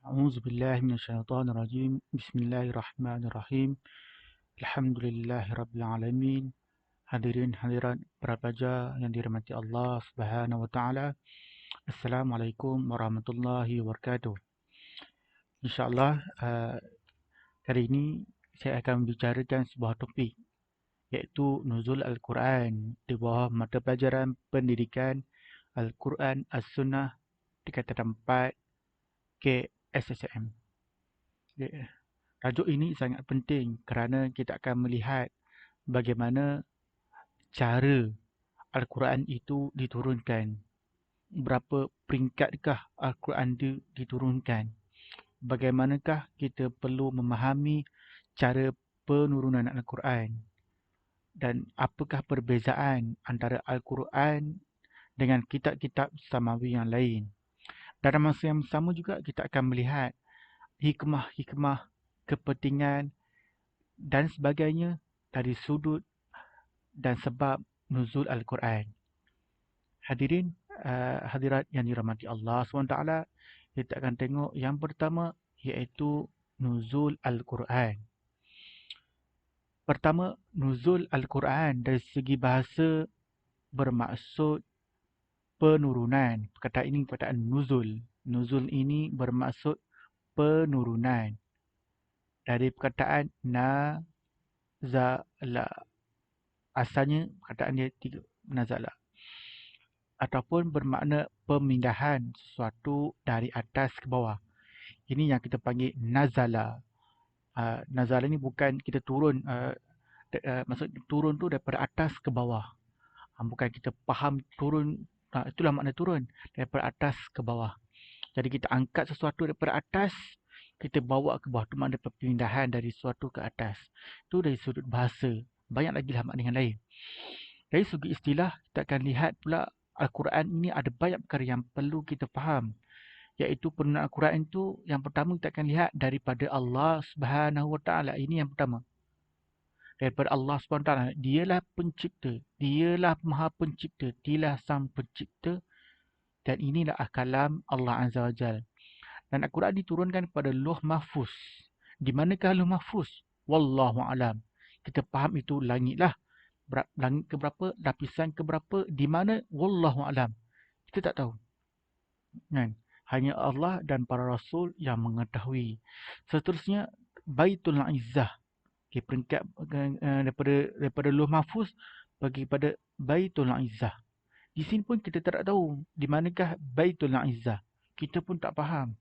أعوذ بالله من الشيطان الرجيم بسم الله الرحمن الرحيم Alhamdulillahi Rabbil Alamin. Hadirin hadirat para pelajar yang dirahmati Allah Subhanahu wa taala. Assalamualaikum warahmatullahi wabarakatuh. InsyaAllah kali ini saya akan membicarakan sebuah topik, iaitu Nuzul Al-Quran di bawah mata pelajaran pendidikan Al-Quran As-Sunnah tingkatan 4 KSSM. Tajuk ini sangat penting kerana kita akan melihat bagaimana cara Al-Quran itu diturunkan. Berapa peringkatkah Al-Quran itu diturunkan? Bagaimanakah kita perlu memahami cara penurunan Al-Quran? Dan apakah perbezaan antara Al-Quran dengan kitab-kitab samawi yang lain? Dalam masa yang sama juga kita akan melihat hikmah-hikmah, kepentingan dan sebagainya dari sudut dan sebab nuzul Al-Quran. Hadirin, hadirat yang dirahmati Allah SWT, kita akan tengok yang pertama iaitu nuzul Al-Quran. Pertama, nuzul Al-Quran dari segi bahasa bermaksud penurunan. Perkataan ini perkataan nuzul. Nuzul ini bermaksud penurunan. Dari perkataan nazala. Asalnya perkataan dia tiga, nazala. Ataupun bermakna pemindahan sesuatu dari atas ke bawah. Ini yang kita panggil nazala. Nazala ni bukan kita turun, maksud turun tu daripada atas ke bawah. Bukan kita faham turun, itulah makna turun, daripada atas ke bawah. Jadi kita angkat sesuatu daripada atas, kita bawa ke bawah. Itu makna perpindahan dari sesuatu ke atas. Itu dari sudut bahasa. Banyak lagi lah makna yang lain. Dari segi istilah, kita akan lihat pula Al-Quran ini ada banyak perkara yang perlu kita faham. Iaitu penurunan Al-Quran itu, yang pertama kita akan lihat daripada Allah Subhanahu Wa Taala. Ini yang pertama. Daripada Allah Subhanahu Wa Taala. Dialah pencipta. Dialah maha pencipta. Dialah sang pencipta. Dan inilah kalam Allah Azza wa Jal. Dan Al-Quran diturunkan kepada Lauh Mahfuz. Di manakah Lauh Mahfuz? Wallahu alam. Kita faham itu langit lah. Langit keberapa, lapisan keberapa, di mana, wallahu alam. Kita tak tahu. Kan? Hanya Allah dan para rasul yang mengetahui. Seterusnya, Baitul Izzah. Okay, peringkat daripada Lauh Mahfuz pergi kepada Baitul Izzah. Di sini pun kita tak tahu di manakah Baitul Izzah. Kita pun tak faham.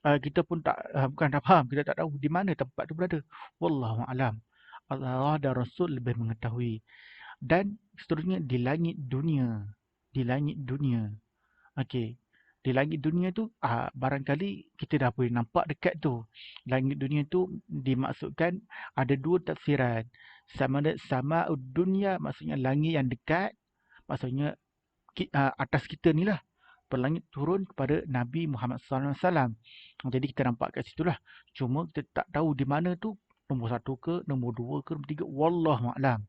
Kita pun tak, bukan tak faham, kita tak tahu di mana tempat itu berada. Wallahu alam. Allah dan Rasul lebih mengetahui. Dan seterusnya di langit dunia. Di langit dunia. Okey. Di langit dunia tu, barangkali kita dah boleh nampak dekat tu. Langit dunia tu dimaksudkan ada dua tafsiran. Sama dunia maksudnya langit yang dekat. Maksudnya atas kita ni lah. Berlangit turun kepada Nabi Muhammad SAW. Jadi kita nampak kat situ lah. Cuma kita tak tahu di mana tu. Nombor satu ke, nombor dua ke, nombor tiga. Wallahu'alam.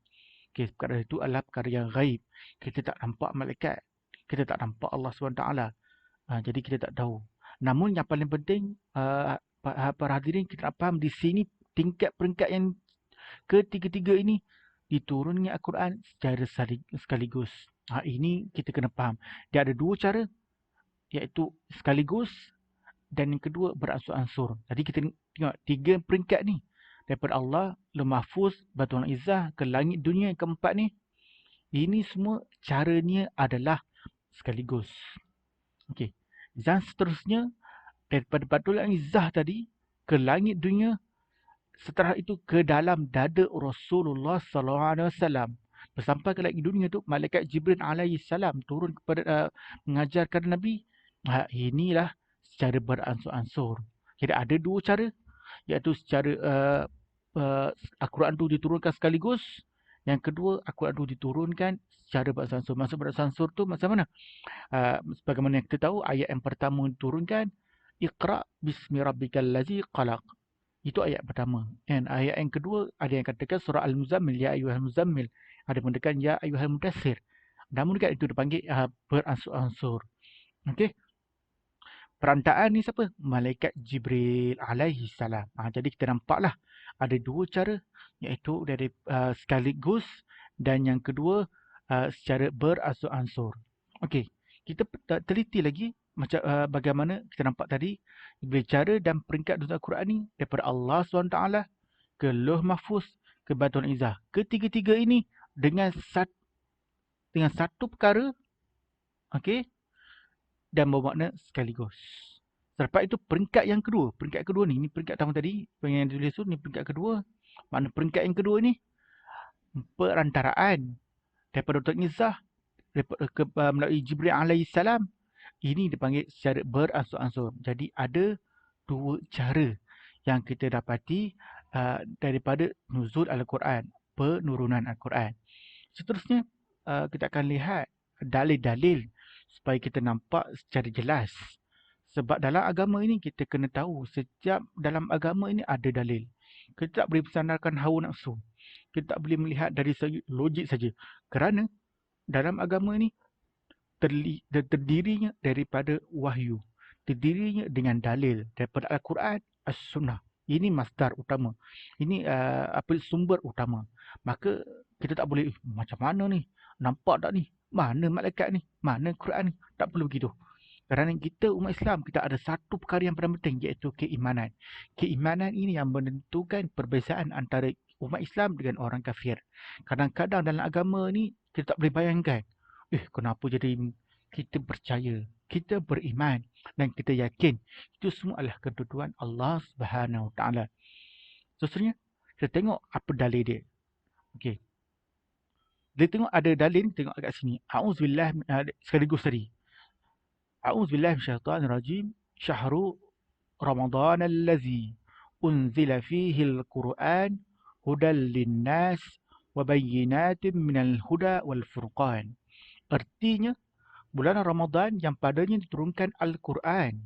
Okay, perkara itu adalah perkara yang gaib. Kita tak nampak malaikat. Kita tak nampak Allah SWT. Jadi kita tak tahu. Namun yang paling penting, para hadirin, kita nak faham di sini tingkat peringkat yang ketiga-tiga ini diturunnya Al-Quran secara sekaligus. Ini kita kena faham. Dia ada dua cara, iaitu sekaligus dan yang kedua beransur-ansur. Jadi kita tengok tiga peringkat ni. Daripada Allah, Lauh Mahfuz, Baitul Izzah ke langit dunia yang keempat ni. Ini semua caranya adalah sekaligus. Okey. Dan seterusnya daripada Baitul Izzah tadi ke langit dunia, setelah itu ke dalam dada Rasulullah SAW. Sampai ke langit dunia tu, malaikat Jibril alaihissalam turun kepada mengajarkan Nabi. Inilah secara beransur-ansur. Jadi ada dua cara, iaitu secara Al-Quran tu diturunkan sekaligus. Yang kedua, Al-Quran tu diturunkan secara beransur-ansur. Maksud beransur-ansur tu macam mana? Sebagaimana yang kita tahu, ayat yang pertama diturunkan, Iqra' bismi rabbikal ladzi qalaq. Itu ayat pertama. Dan ayat yang kedua, ada yang katakan surah Al-Muzammil, ya ayyuhal muzammil. Ada yang katakan ya ayyuhal mudassir. Namun dekat itu dipanggil beransur-ansur. Okey. Perantaraan ni siapa? Malaikat Jibril alaihi salam. Jadi kita nampaklah ada dua cara, iaitu dari sekaligus, dan yang kedua secara beransur-ansur. Okey, kita teliti lagi macam bagaimana kita nampak tadi cara dan peringkat nuzul Al-Quran ni daripada Allah SWT ke Lauh Mahfuz ke Baitul Izzah. Ketiga-tiga ini dengan satu perkara, okey, dan bermakna sekaligus. Selepas itu peringkat yang kedua. Peringkat kedua ni peringkat pertama tadi, yang ditulis tu, ni peringkat kedua. Makna peringkat yang kedua ni perantaraan daripada Dr. Izzah melalui Jibril alaihissalam. Ini dipanggil secara beransur-ansur. Jadi ada dua cara yang kita dapati daripada nuzul Al-Quran, penurunan Al-Quran. Seterusnya kita akan lihat dalil-dalil supaya kita nampak secara jelas. Sebab dalam agama ini kita kena tahu setiap dalam agama ini ada dalil. Kita tak boleh bersandarkan hawa nafsu. Kita tak boleh melihat dari segi logik saja. Kerana dalam agama ini terdirinya daripada wahyu. Terdirinya dengan dalil daripada Al-Quran, As-Sunnah. Ini masdar utama. Ini sumber utama. Maka kita tak boleh, macam mana ni? Nampak tak ni? Mana malaikat ni? Mana Quran ni? Tak perlu begitu. Kerana kita umat Islam, kita ada satu perkara yang paling penting, iaitu keimanan. Keimanan ini yang menentukan perbezaan antara umat Islam dengan orang kafir. Kadang-kadang dalam agama ni, kita tak boleh bayangkan. Kenapa jadi kita percaya, kita beriman dan kita yakin. Itu semua adalah ketentuan Allah Subhanahu Wa Taala. Seterusnya, kita tengok apa dalil dia. Okey. Dia tengok ada dalil, tengok kat sini. A'udzubillah, sekaligus tadi. A'udzubillahi minasyaitonirrajim. Syahru Ramadan allazi unzila fihi al-Quran hudan linnas wa bayyinatin minal huda wal furqan. Artinya, bulan Ramadan yang padanya diturunkan Al-Quran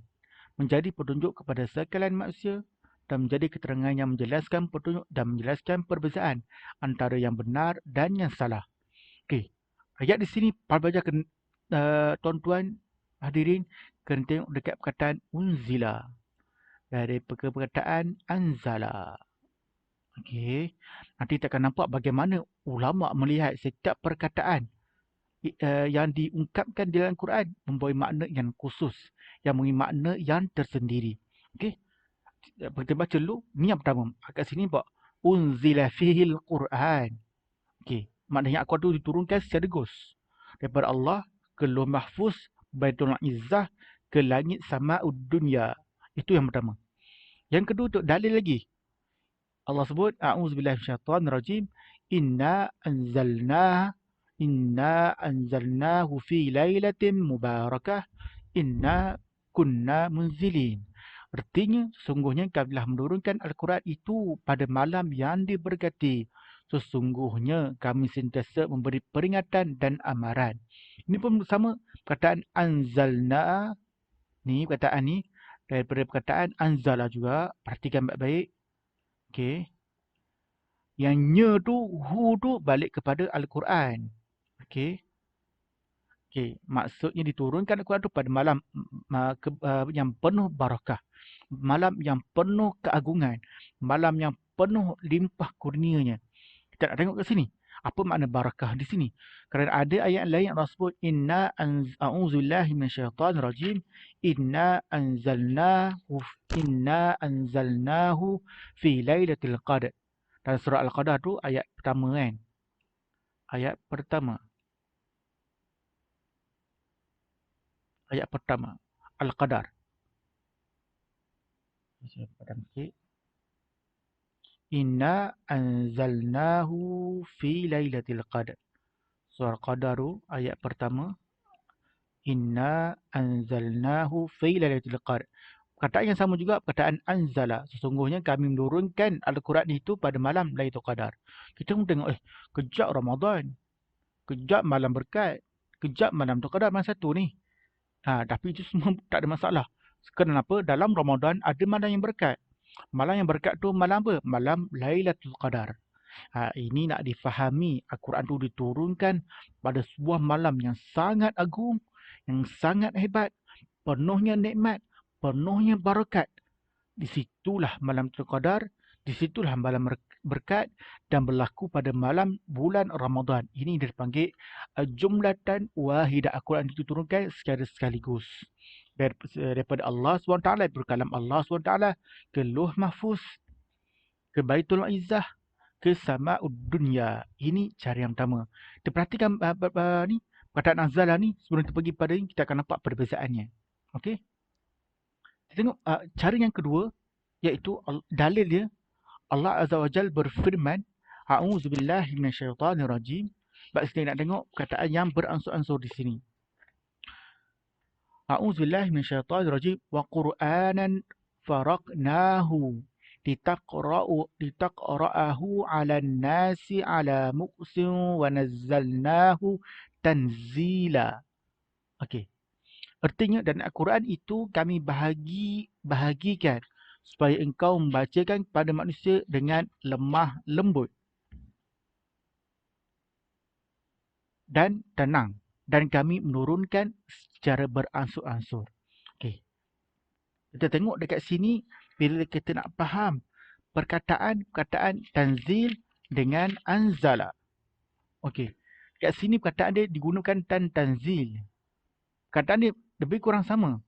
menjadi petunjuk kepada sekalian manusia dan menjadi keterangan yang menjelaskan petunjuk dan menjelaskan perbezaan antara yang benar dan yang salah. Okey, ayat di sini pelajar tuan-tuan hadirin kena tengok dekat perkataan unzila dari perkataan anzala. Okey, nanti kita akan nampak bagaimana ulama melihat setiap perkataan yang diungkapkan di dalam Quran membawa makna yang khusus, yang mempunyai makna yang tersendiri. Okey, kita baca dulu. Ni yang pertama. Kat sini buat unzila fihil Quran. Okey, maknanya Al-Quran itu diturunkan secara gus daripada Allah ke Lauh Mahfuz, Baitul Izzah, ke langit sama'ud dunya. Itu yang pertama. Yang kedua, untuk dalil lagi. Allah sebut, a'udzubillahi minasyaitonirrajim, inna anzalnahu fi lailatin mubarakah, inna kunna munzilin. Artinya, sesungguhnya kami telah menurunkan Al-Quran itu pada malam yang diberkati. Sesungguhnya kami sentiasa memberi peringatan dan amaran. Ini pun sama perkataan anzalna. Ni perkataan ni daripada perkataan anzala juga. Perhatikan baik-baik. Okey. Yang nya tu, hu tu balik kepada Al-Quran. Okey. Okey, maksudnya diturunkan Al-Quran tu pada malam yang penuh barakah. Malam yang penuh keagungan. Malam yang penuh limpah kurnianya. Kita nak tengok ke sini. Apa makna barakah di sini? Kerana ada ayat lain yang Allah sebut, inna a'udzubillahi minasyaitonirrajim, inna anzalnahu fi lailatul qadar. Dalam surah Al-Qadar tu ayat pertama kan? Ayat pertama. Ayat pertama. Al-Qadar. Saya padam sikit. Inna anzalnahu fi lailatul qadar. Surah Al-Qadar ayat pertama. Inna anzalnahu fi lailatul qadar. Perkataan yang sama juga perkataan anzala. Sesungguhnya kami menurunkan Al-Quran itu pada malam Lailatul Qadar. Kita pun tengok, kejap Ramadan. Kejap malam berkat. Kejap malam Lailatul Qadar, mana satu ni? Tapi itu semua tak ada masalah. Kenapa? Dalam Ramadan ada malam yang berkat. Malam yang berkat tu malam apa? Malam Lailatul Qadar. Ini nak difahami. Al-Quran tu diturunkan pada sebuah malam yang sangat agung, yang sangat hebat, penuhnya nikmat, penuhnya barakat. Di situlah malam Qadar, di situlah malam berkat dan berlaku pada malam bulan Ramadan. Ini dipanggil jumlatan wahidah. Al-Quran diturunkan secara sekaligus. Daripada Allah SWT, daripada kalam Allah SWT ke Lauh Mahfuz, ke Baitul Izzah, ke Sama'ud Dunya. Ini cara yang pertama. Kita perhatikan ni, perkataan Anzalah ni, sebelum kita pergi pada ni, kita akan nampak perbezaannya. Okey? Kita tengok cara yang kedua, iaitu dalil dia, Allah Azza wa Jal berfirman, A'udzubillahi minasyaitanirrajim. Sebab kita nak tengok perkataan yang beransur-ansur di sini. A'udzubillahi minasyaitanirrajim wa Qur'anan faraqnahu litaqra'ahu 'alan nasi 'ala muqsin wa nazzalnahu tanzila. Okey. Artinya dan Al-Quran itu kami bahagikan supaya engkau membacakan kepada manusia dengan lemah lembut dan tenang, dan kami menurunkan secara beransur-ansur. Okey. Kita tengok dekat sini, bila kita nak faham perkataan tanzil dengan anzala. Okey. Dekat sini perkataan dia digunakan tanzil. Perkataan dia lebih kurang sama,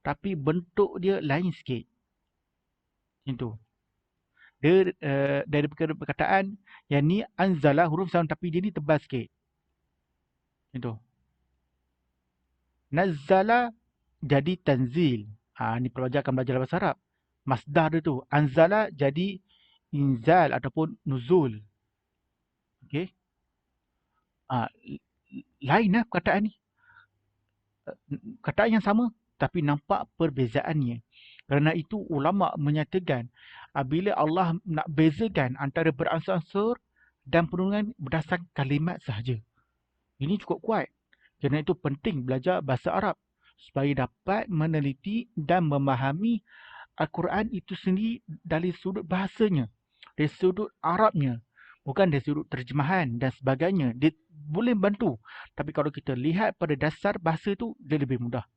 tapi bentuk dia lain sikit. Itu. Dia dari perkataan yang ni anzala huruf sama, tapi dia ni tebal sikit. Itu. Nazzala jadi tanzil. Ni pelajar akan belajar bahasa Arab. Masdar dia tu. Anzala jadi inzal ataupun nuzul. Okey. Lain lah perkataan ni. Perkataan yang sama, tapi nampak perbezaannya. Kerana itu ulama menyatakan bila Allah nak bezakan antara beransur-ansur dan penurungan berdasarkan kalimat sahaja. Ini cukup kuat. Kerana itu penting belajar bahasa Arab supaya dapat meneliti dan memahami Al-Quran itu sendiri dari sudut bahasanya, dari sudut Arabnya, bukan dari sudut terjemahan dan sebagainya. Dia boleh bantu, tapi kalau kita lihat pada dasar bahasa itu, dia lebih mudah.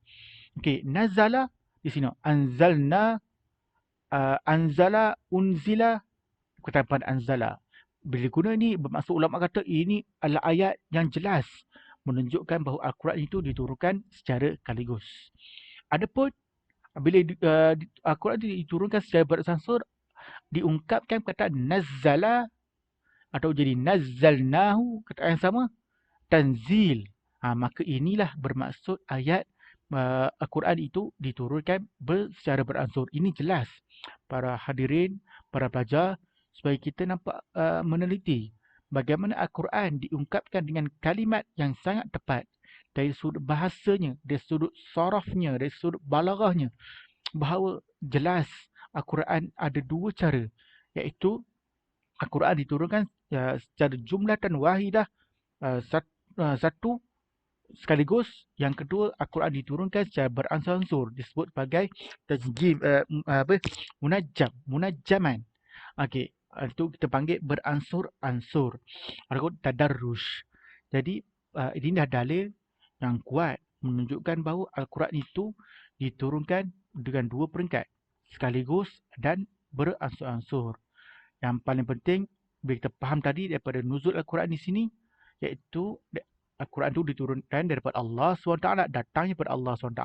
Okey, nazala di sini, anzalna, anzala, unzila, perkataan pada anzala. Bila guna ni, bermaksud ulama kata ini adalah ayat yang jelas menunjukkan bahawa Al-Quran itu diturunkan secara sekaligus. Adapun bila Al-Quran itu diturunkan secara beransur, diungkapkan perkataan nazzala atau jadi nazzalnahu, perkataan yang sama, tanzil. Maka inilah bermaksud ayat Al-Quran itu diturunkan secara beransur. Ini jelas para hadirin, para pelajar, supaya kita nampak meneliti bagaimana Al-Quran diungkapkan dengan kalimat yang sangat tepat dari sudut bahasanya, dari sudut sarafnya, dari sudut balaghahnya, bahawa jelas Al-Quran ada dua cara, iaitu Al-Quran diturunkan secara jumlatan wahidah, satu sekaligus. Yang kedua, Al-Quran diturunkan secara beransur-ansur, disebut sebagai tajjim, munajjaman. Okey, itu kita panggil beransur-ansur ataupun tadarrush. Jadi ini dah dalil yang kuat menunjukkan bahawa Al-Quran itu diturunkan dengan dua peringkat, sekaligus dan beransur-ansur. Yang paling penting bila kita faham tadi daripada nuzul Al-Quran di sini, iaitu Al-Quran itu diturunkan daripada Allah SWT, datangnya daripada Allah SWT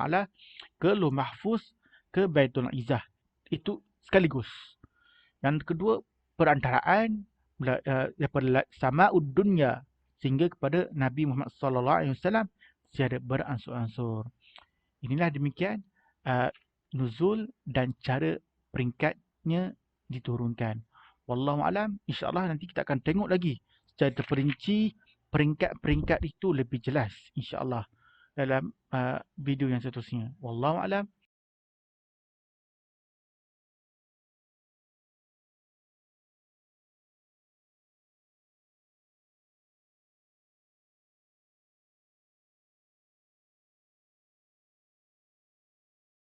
ke Lauh Mahfuz, ke Baitul Izzah. Itu sekaligus. Yang kedua, perantaraan daripada Sama'ud Dunya sehingga kepada Nabi Muhammad SAW secara beransur-ansur. Inilah demikian nuzul dan cara peringkatnya diturunkan. Wallahu a'lam. InsyaAllah nanti kita akan tengok lagi secara terperinci peringkat-peringkat itu lebih jelas, insyaAllah, dalam video yang seterusnya. Wallahu a'lam.